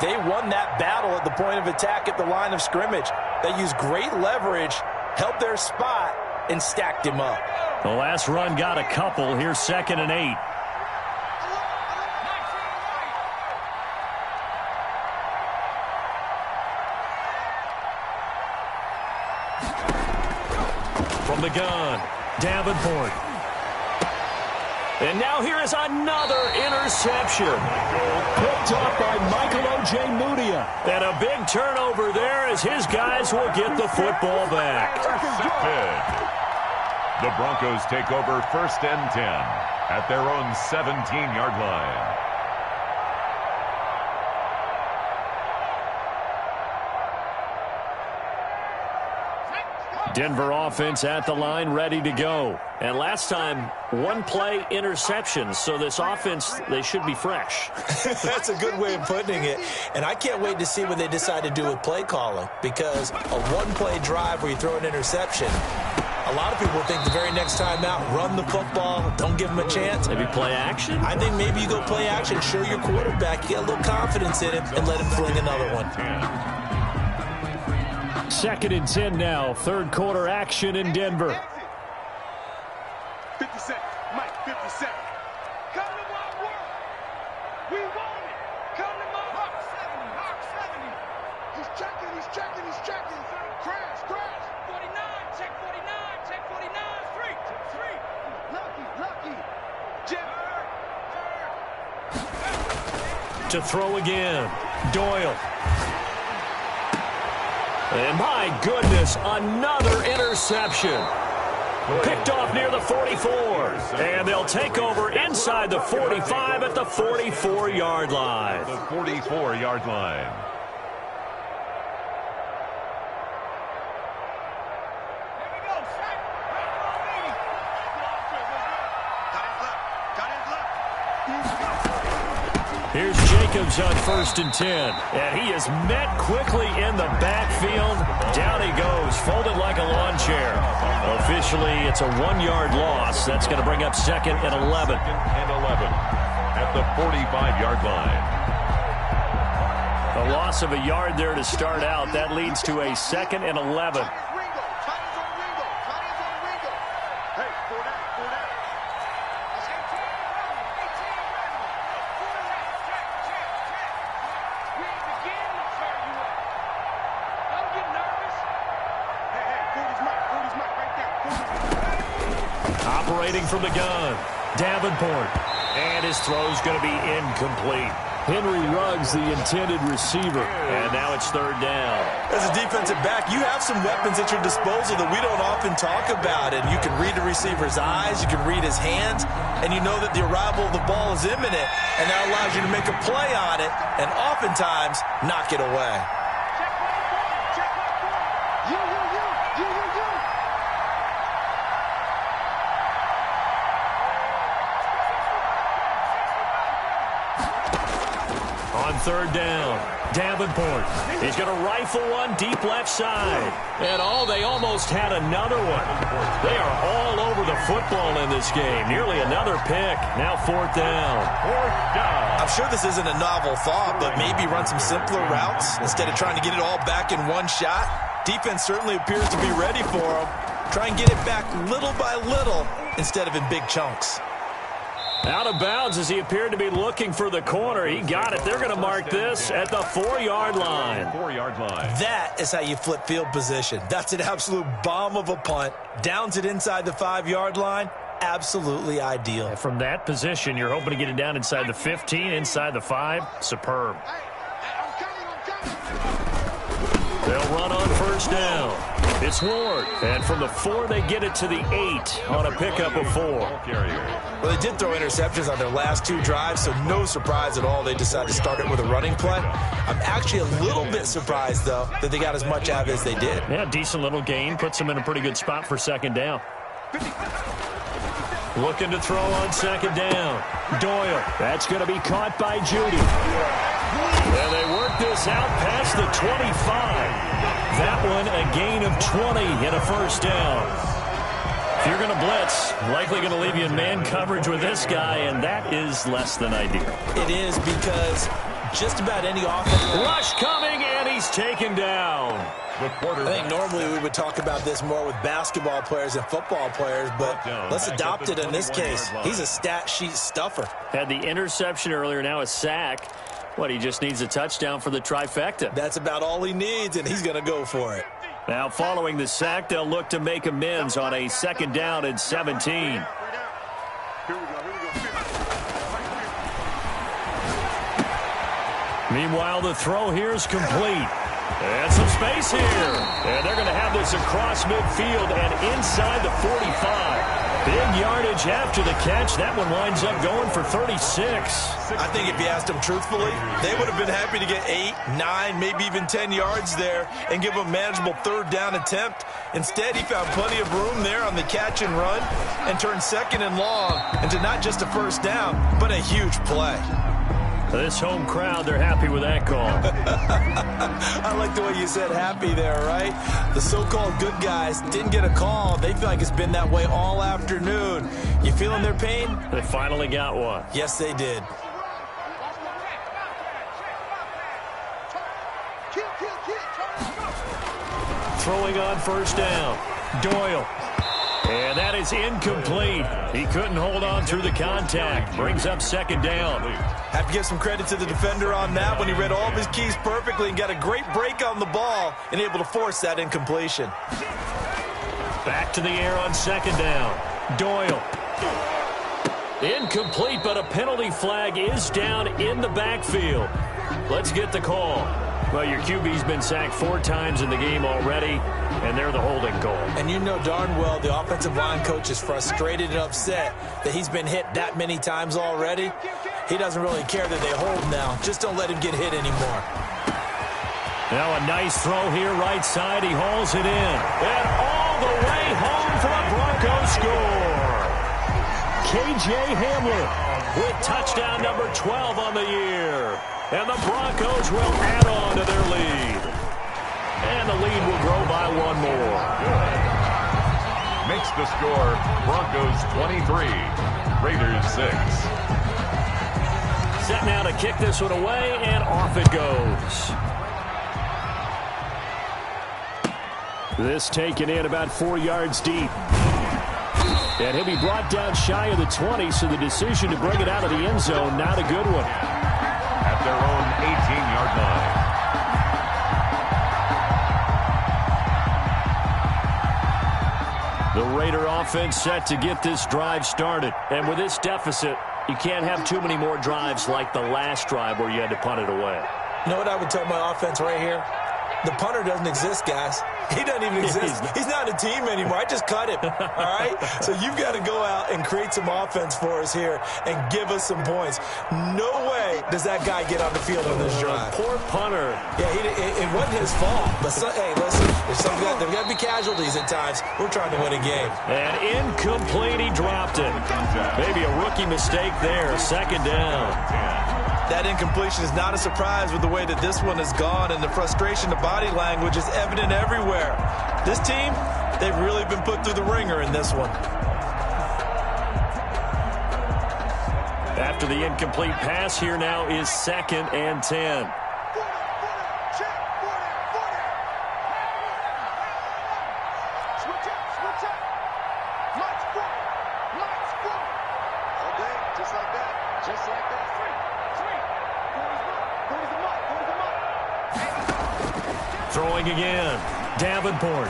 They won that battle at the point of attack at the line of scrimmage. They used great leverage, held their spot, and stacked him up. The last run got a couple. Here's 2nd and 8. From the gun, Davenport. And now here is another interception. Picked up by Michael O.J. Mudia. And a big turnover there as his guys will get the football back. The Broncos take over 1st and 10 at their own 17-yard line. Denver offense at the line, ready to go. And last time, one-play interceptions. So this offense, they should be fresh. That's a good way of putting it. And I can't wait to see what they decide to do with play calling. Because a one-play drive where you throw an interception, a lot of people think the very next time out, run the football, don't give them a chance. Maybe play action? I think maybe you go play action, show your quarterback, you get a little confidence in him, and let him fling another one. 2nd and 10 now. 3rd quarter action in Denver. 50 seconds. Mike, 50 seconds. Come to my work. We want it. Come to my Hawk 70. Hawk 70. He's checking. He's checking. He's checking. Crash. 49. Check 49. Check 49. 3. Jim. To throw again. Doyle. And my goodness, another interception. Picked off near the 44. And they'll take over inside the 45 at the 44-yard line. The 44-yard line. Here's Jacobs on 1st and 10. And he is met quickly in the backfield. Down he goes, folded like a lawn chair. Officially, it's a 1-yard loss. That's going to bring up 2nd and 11. 2nd and 11 at the 45-yard line. A loss of a yard there to start out. That leads to a 2nd and 11. Operating from the gun, Davenport. And his throw's going to be incomplete. Henry Ruggs, the intended receiver. And now it's 3rd down. As a defensive back, you have some weapons at your disposal that we don't often talk about. And you can read the receiver's eyes, you can read his hands, and you know that the arrival of the ball is imminent. And that allows you to make a play on it and oftentimes knock it away. On 3rd down, Davenport. He's going to rifle one deep left side. And they almost had another one. They are all over the football in this game. Nearly another pick. Now 4th down. 4th down. I'm sure this isn't a novel thought, but maybe run some simpler routes instead of trying to get it all back in one shot. Defense certainly appears to be ready for them. Try and get it back little by little instead of in big chunks. Out of bounds as he appeared to be looking for the corner. He got it. They're going to mark this at the 4-yard line. 4-yard line. That is how you flip field position. That's an absolute bomb of a punt. Downs it inside the 5-yard line. Absolutely ideal. From that position, you're hoping to get it down inside the 15, inside the 5. Superb. They'll run on 1st down. It's Ward. And from the 4, they get it to the 8 on a pickup of 4. Well, they did throw interceptions on their last 2 drives, so no surprise at all they decided to start it with a running play. I'm actually a little bit surprised, though, that they got as much out of it as they did. Yeah, decent little gain. Puts them in a pretty good spot for 2nd down. Looking to throw on 2nd down. Doyle. That's going to be caught by Judy. And they work this out past the 25. That one a gain of 20 and a 1st down. If you're going to blitz, likely going to leave you in man coverage with this guy, and that is less than ideal. It is because just about any offense. Rush coming, and he's taken down. The quarterback. I think normally we would talk about this more with basketball players and football players, but let's adopt it in this case. He's a stat sheet stuffer. Had the interception earlier, now a sack. What, he just needs a touchdown for the trifecta. That's about all he needs, and he's going to go for it. Now following the sack, they'll look to make amends on a 2nd down and 17. Meanwhile, the throw here is complete. And some space here. And they're going to have this across midfield and inside the 45. Big yardage after the catch. That one winds up going for 36. I think if you asked them truthfully, they would have been happy to get 8, 9, maybe even 10 yards there and give them a manageable 3rd down attempt. Instead, he found plenty of room there on the catch and run and turned 2nd and long into not just a 1st down, but a huge play. This home crowd, they're happy with that call. I like the way you said happy there, right? The so-called good guys didn't get a call. They feel like it's been that way all afternoon. You feeling their pain? They finally got one. Yes, they did. Throwing on 1st down. Doyle. And that is incomplete. He couldn't hold on through the contact. Brings up 2nd down. Have to give some credit to the defender on that when he read all of his keys perfectly and got a great break on the ball and able to force that incompletion. Back to the air on 2nd down. Doyle. Incomplete, but a penalty flag is down in the backfield. Let's get the call. Well, your QB's been sacked 4 times in the game already, and they're the holding call. And you know darn well the offensive line coach is frustrated and upset that he's been hit that many times already. He doesn't really care that they hold now. Just don't let him get hit anymore. Now a nice throw here, right side. He hauls it in. And all the way home for a Broncos score. KJ Hamler with touchdown number 12 on the year. And the Broncos will add on to their lead. And the lead will grow by 1 more. Makes the score Broncos 23, Raiders 6. Set now to kick this one away, and off it goes. This taken in about 4 yards deep. And he'll be brought down shy of the 20, so the decision to bring it out of the end zone, not a good one. At their own 18-yard line. The Raider offense set to get this drive started. And with this deficit, you can't have too many more drives like the last drive where you had to punt it away. You know what I would tell my offense right here? The punter doesn't exist, guys. He doesn't even exist. He's not a team anymore. I just cut him, all right? So you've got to go out and create some offense for us here and give us some points. No way does that guy get on the field on this drive. Poor punter. Yeah, it wasn't his fault. But, hey, listen, there's got to be casualties at times. We're trying to win a game. And incomplete, he dropped it. Maybe a rookie mistake there, 2nd down. That incompletion is not a surprise with the way that this one has gone, and the frustration, the body language is evident everywhere. This team, they've really been put through the ringer in this one. After the incomplete pass, here now is 2nd and 10. Throwing again, Davenport.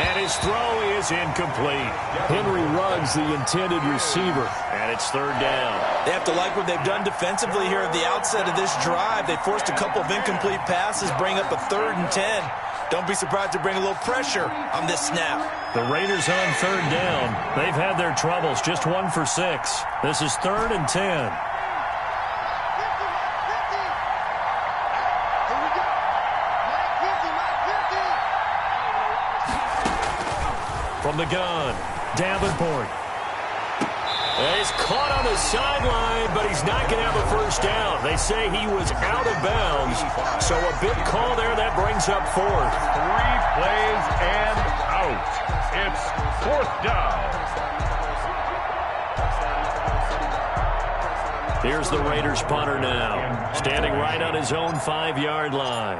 And his throw is incomplete. Henry Ruggs, the intended receiver, and it's 3rd down. They have to like what they've done defensively here at the outset of this drive. They forced a couple of incomplete passes, bring up a 3rd and 10. Don't be surprised to bring a little pressure on this snap. The Raiders on 3rd down. They've had their troubles, just 1 for 6. This is 3rd and 10. From the gun, Davenport. He's caught on the sideline, but he's not going to have a 1st down. They say he was out of bounds, so a big call there that brings up 4th. 3 plays and out. It's 4th down. Here's the Raiders punter now, standing right on his own 5-yard line.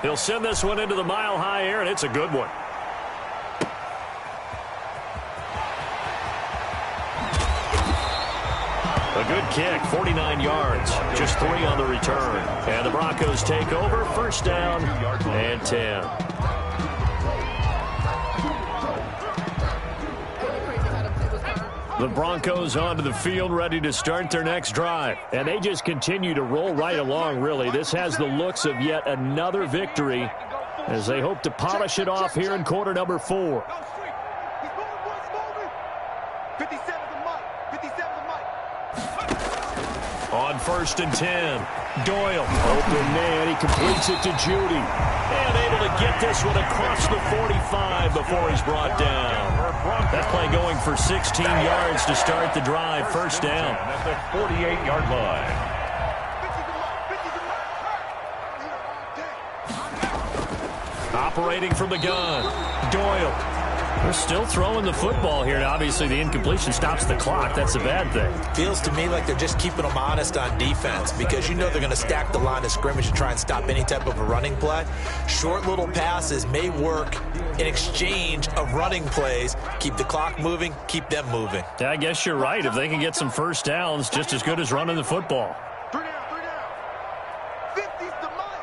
He'll send this one into the mile-high air, and it's a good one. A good kick, 49 yards, just 3 on the return. And the Broncos take over, first down and 10. The Broncos onto the field, ready to start their next drive. And they just continue to roll right along, really. This has the looks of yet another victory as they hope to polish it off here in quarter number 4. On first and 10, Doyle, open man, he completes it to Judy. And able to get this one across the 45 before he's brought down. That play going for 16 yards to start the drive, first down. At the 48-yard line. Operating from the gun, Doyle. They're still throwing the football here. Now, obviously, the incompletion stops the clock. That's a bad thing. Feels to me like they're just keeping them honest on defense because you know they're going to stack the line of scrimmage and try and stop any type of a running play. Short little passes may work in exchange of running plays. Keep the clock moving, keep them moving. Yeah, I guess you're right. If they can get some first downs, just as good as running the football. 3 down. 50's the money.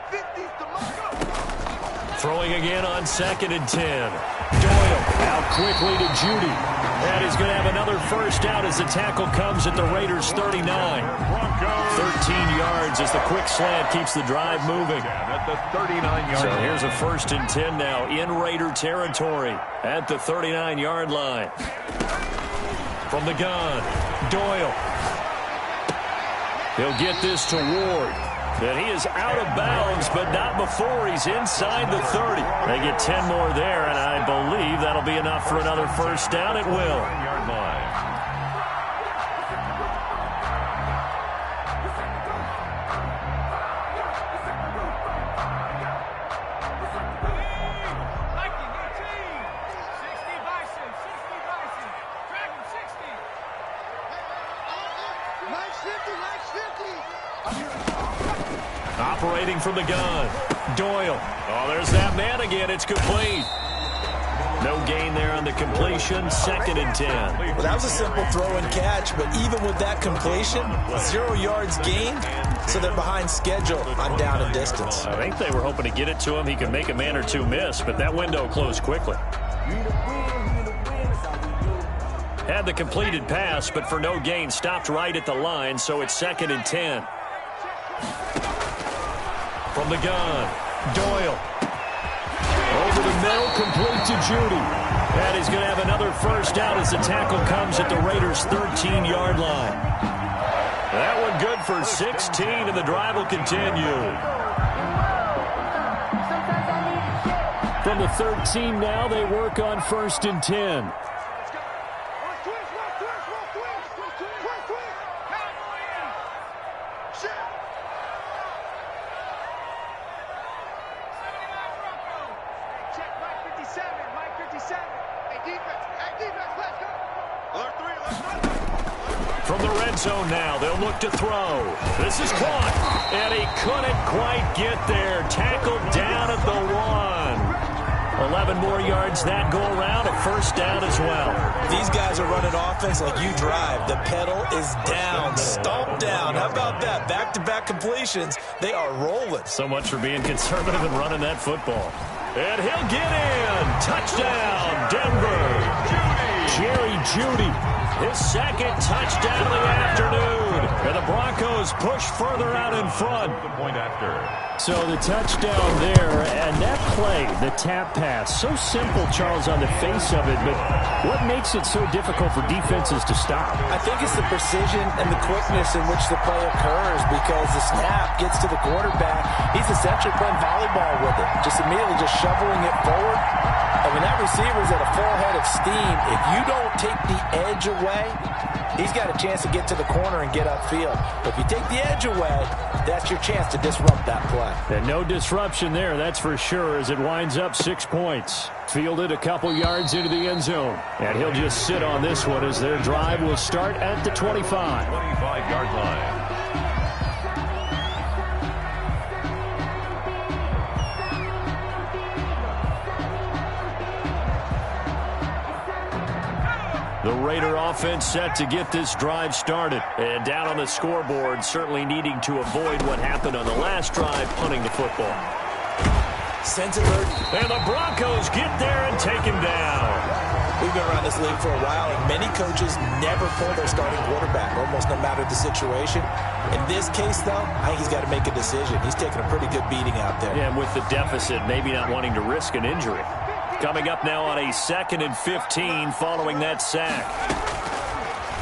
50's the money. Throwing again on second and 10. Doyle out quickly to Judy. And he's going to have another first down as the tackle comes at the Raiders' 39. 13 yards as the quick slant keeps the drive moving. At the 39-yard So line. here's a first and 10 now in Raider territory at the 39-yard line. From the gun, Doyle. He'll get this to Ward. And he is out of bounds, but not before he's inside the 30. They get 10 more there, and I believe that'll be enough for another first down. It will. 9-yard line. Operating from the gun, Doyle. Oh, there's that man again. It's complete. No gain there on the completion. Second and 10. Well, that was a simple throw and catch, but even with that completion, 0 yards gained, so they're behind schedule on down and distance. I think they were hoping to get it to him. He could make a man or two miss, but that window closed quickly. Had the completed pass, but for no gain, stopped right at the line, so it's second and 10. From the gun, Doyle. Over the middle, complete to Judy. And he's going to have another first down as the tackle comes at the Raiders' 13-yard line. That one good for 16, and the drive will continue. From the 13 now, they work on first and 10. From the red zone now, they'll look to throw. This is caught, and he couldn't quite get there. Tackled down at the 1. 11 more yards that go around, a first down as well. These guys are running offense like you drive. The pedal is down, stomp down. How about that? Back-to-back completions. They are rolling. So much for being conservative and running that football. And he'll get in. Touchdown, Denver. Jerry Jeudy. His second touchdown of the afternoon. And the Broncos push further out in front. The point after. So the touchdown there, and that play, the tap pass, so simple, Charles, on the face of it, but what makes it so difficult for defenses to stop? I think it's the precision and the quickness in which the play occurs because the snap gets to the quarterback. He's essentially playing volleyball with it, just immediately just shoveling it forward. And when that receiver's at a full head of steam, if you don't take the edge away, he's got a chance to get to the corner and get upfield. If you take the edge away, that's your chance to disrupt that play. And no disruption there, that's for sure, as it winds up 6 points. Fielded a couple yards into the end zone. And he'll just sit on this one as their drive will start at the 25. 25-yard line. The Raider offense set to get this drive started. And down on the scoreboard, certainly needing to avoid what happened on the last drive, punting the football. Sends it early. And the Broncos get there and take him down. We've been around this league for a while, and many coaches never pull their starting quarterback, almost no matter the situation. In this case, though, I think he's got to make a decision. He's taking a pretty good beating out there. Yeah, and with the deficit, maybe not wanting to risk an injury. Coming up now on a 2nd and 15 following that sack.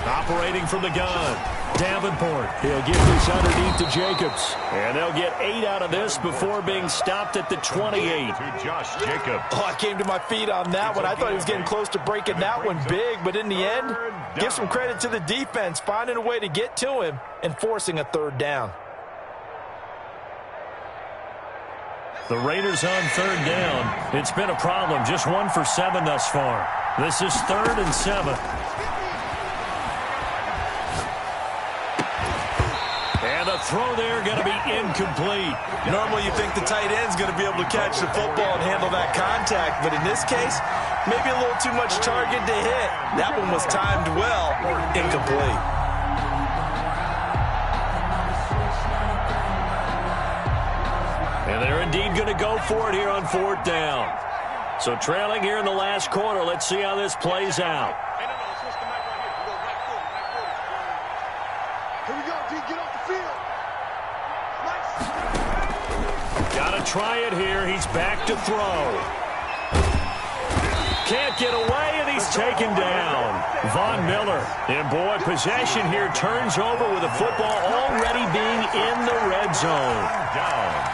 Operating from the gun. Davenport. He'll get this underneath to Jacobs. And they'll get 8 out of this before being stopped at the 28. To Josh Jacobs. Oh, I came to my feet on that one. I thought he was getting close to breaking that one big, but in the end, give some credit to the defense, finding a way to get to him and forcing a 3rd down. The Raiders on 3rd down. It's been a problem. Just 1 for 7 thus far. This is 3rd and 7. And the throw there going to be incomplete. Normally you think the tight end's going to be able to catch the football and handle that contact, but in this case, maybe a little too much target to hit. That one was timed well, incomplete. And they're indeed going to go for it here on 4th down. So trailing here in the last quarter. Let's see how this plays out. Here we go, D. Get off the field. Nice. Got to try it here. He's back to throw. Can't get away, and he's taken down. Von Miller. And, boy, possession here turns over with the football already being in the red zone. Down.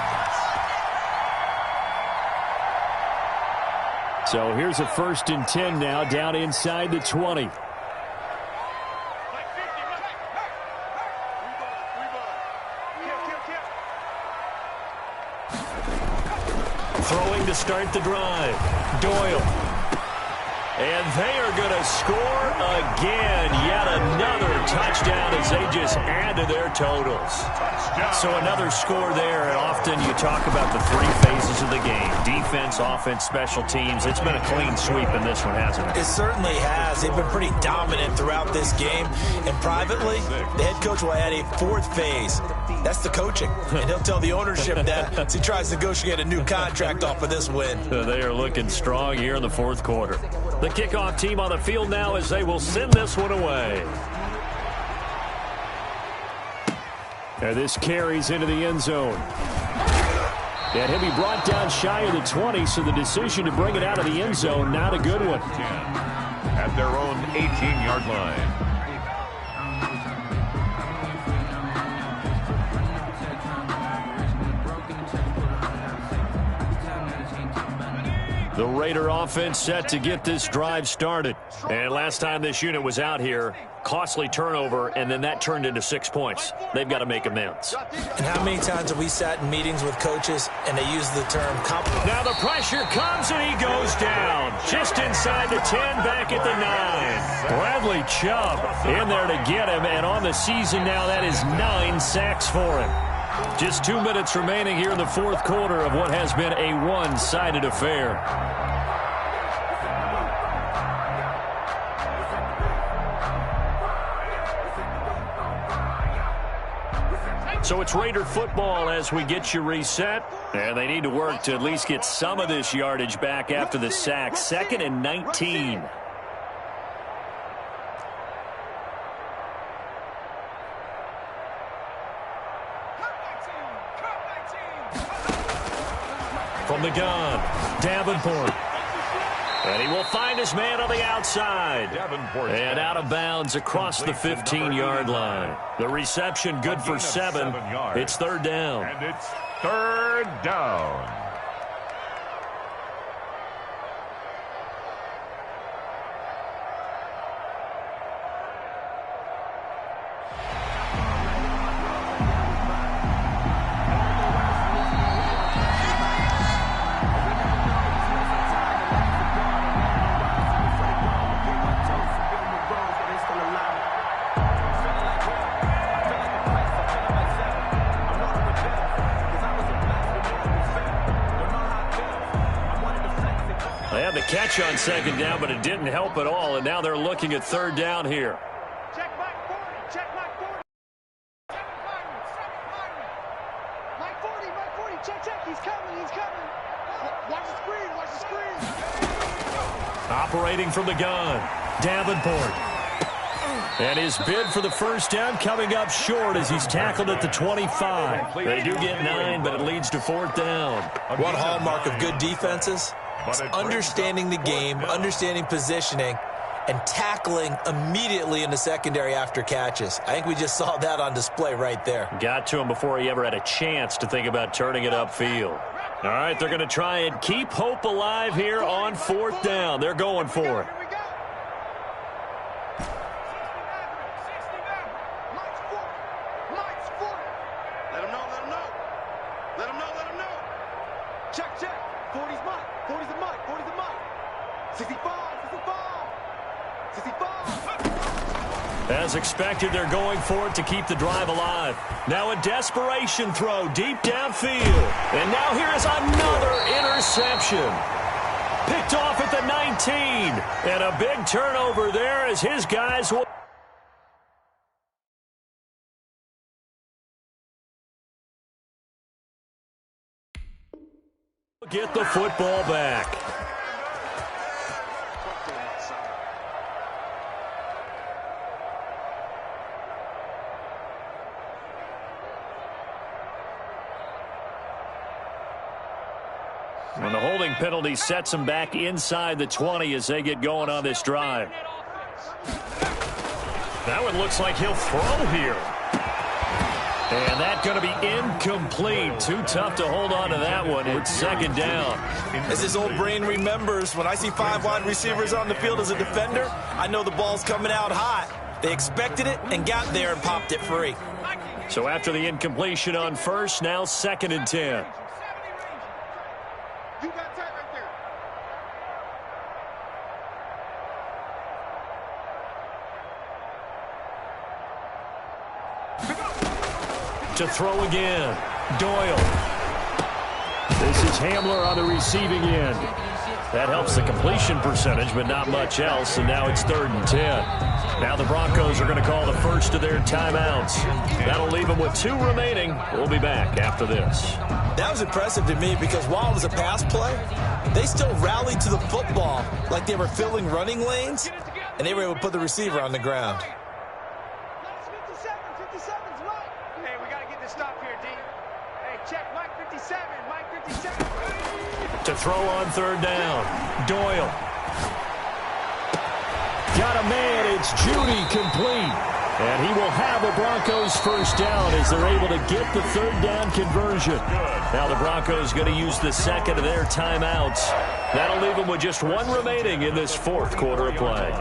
So here's a 1st and 10 now, down inside the 20. Throwing to start the drive. Doyle. And they are going to score again. Yet another touchdown as they just add to their totals. So another score there, and often you talk about the 3 phases of the game. Defense, offense, special teams. It's been a clean sweep in this one, hasn't it? It certainly has. They've been pretty dominant throughout this game. And privately, the head coach will add a 4th phase. That's the coaching. And he'll tell the ownership that as he tries to negotiate a new contract off of this win. They are looking strong here in the 4th quarter. The kickoff team on the field now as they will send this one away. And this carries into the end zone. And he'll be brought down shy of the 20, so the decision to bring it out of the end zone, not a good one. 10 at their own 18-yard line. The Raider offense set to get this drive started. And last time this unit was out here, costly turnover, and then that turned into 6 points. They've got to make amends. And how many times have we sat in meetings with coaches and they use the term compromise? Now the pressure comes and he goes down. Just inside the 10, back at the 9. Bradley Chubb in there to get him, and on the season now that is 9 sacks for him. Just 2 minutes remaining here in the 4th quarter of what has been a one-sided affair. So it's Raider football as we get you reset. And they need to work to at least get some of this yardage back after the sack. 2nd and 19. From the gun, Davenport. And he will find his man on the outside. Davenport. And out of bounds across the 15-yard line. The reception good for 7. It's 3rd down. And it's 3rd down. They had the catch on second down, but it didn't help at all, and now they're looking at third down here. Check Mike 40. Check Mike 40. Check Mike 40. Mike 40. Check. He's coming. He's coming. Watch the screen. Watch the screen. Operating from the gun, Davenport. And his bid for the first down coming up short as he's tackled at the 25. They do get 9, but it leads to fourth down. One hallmark of good defenses is understanding the game, understanding positioning, and tackling immediately in the secondary after catches. I think we just saw that on display right there. Got to him before he ever had a chance to think about turning it upfield. All right, they're going to try and keep hope alive here on fourth down. They're going for it. As expected, they're going for it to keep the drive alive. Now a desperation throw deep downfield. And now here is another interception. Picked off at the 19. And a big turnover there as his guys will get the football back. And the holding penalty sets them back inside the 20 as they get going on this drive. That one looks like he'll throw here. And that's going to be incomplete. Too tough to hold on to that one. It's second down. As his old brain remembers, when I see 5 wide receivers on the field as a defender, I know the ball's coming out hot. They expected it and got there and popped it free. So after the incompletion on first, now 2nd and 10. You got tight right there. To throw again, Doyle. This is Hamler on the receiving end. That helps the completion percentage, but not much else, and now it's 3rd and 10. Now the Broncos are going to call the first of their timeouts. That'll leave them with 2 remaining. We'll be back after this. That was impressive to me because while it was a pass play, they still rallied to the football like they were filling running lanes, and they were able to put the receiver on the ground. That's 57's Mike. Hey, we got to get this stop here, D. Hey, check Mike 57. Mike 57. To throw on 3rd down, Doyle. Got a man, it's Judy complete. And he will have a Broncos first down as they're able to get the 3rd down conversion. Now the Broncos going to use the 2nd of their timeouts. That'll leave them with just 1 remaining in this 4th quarter of play.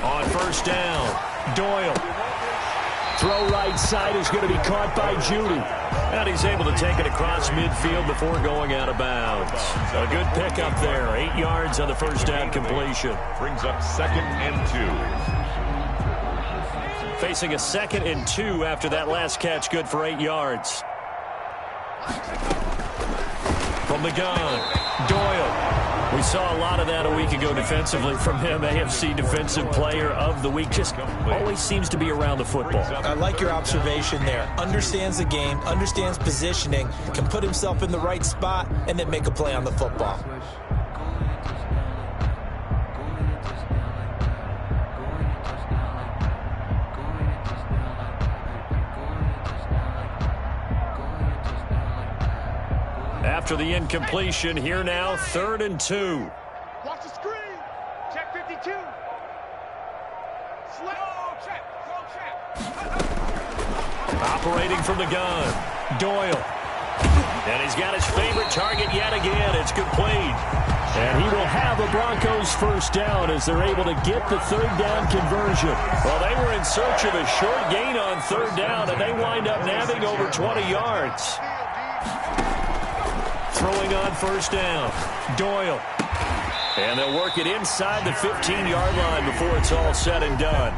On first down, Doyle. Throw right side is going to be caught by Judy. And he's able to take it across midfield before going out of bounds. A good pickup there. 8 yards on the first down completion. Brings up 2nd and 2. Facing a 2nd and 2 after that last catch, good for 8 yards. From the gun, Doyle. We saw a lot of that a week ago defensively from him. AFC Defensive Player of the Week. Just always seems to be around the football. I like your observation there. Understands the game, understands positioning, can put himself in the right spot, and then make a play on the football. After the incompletion, here now, 3rd and 2. Watch the screen. Check 52. Slow check. Operating from the gun, Doyle. And he's got his favorite target yet again. It's complete. And he will have a Broncos first down as they're able to get the 3rd down conversion. Well, they were in search of a short gain on 3rd down, and they wind up nabbing over 20 yards. Throwing on first down, Doyle. And they'll work it inside the 15-yard line before it's all said and done.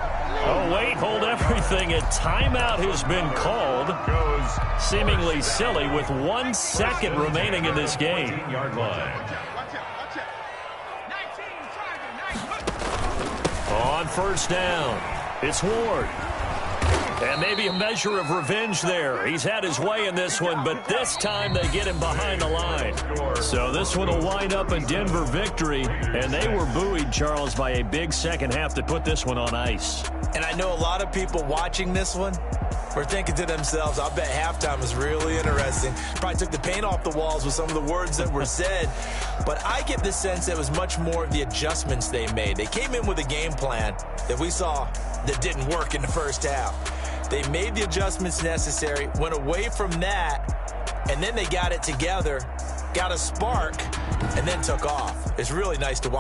Oh, wait, hold everything. A timeout has been called. Seemingly silly with 1 second remaining in this game. 15-yard line. On first down, it's Ward. And maybe a measure of revenge there. He's had his way in this one, but this time they get him behind the line. So this one will wind up a Denver victory, and they were buoyed, Charles, by a big second half to put this one on ice. And I know a lot of people watching this one were thinking to themselves, I bet halftime was really interesting. Probably took the paint off the walls with some of the words that were said. But I get the sense it was much more of the adjustments they made. They came in with a game plan that we saw that didn't work in the first half. They made the adjustments necessary, went away from that, and then they got it together, got a spark, and then took off. It's really nice to watch.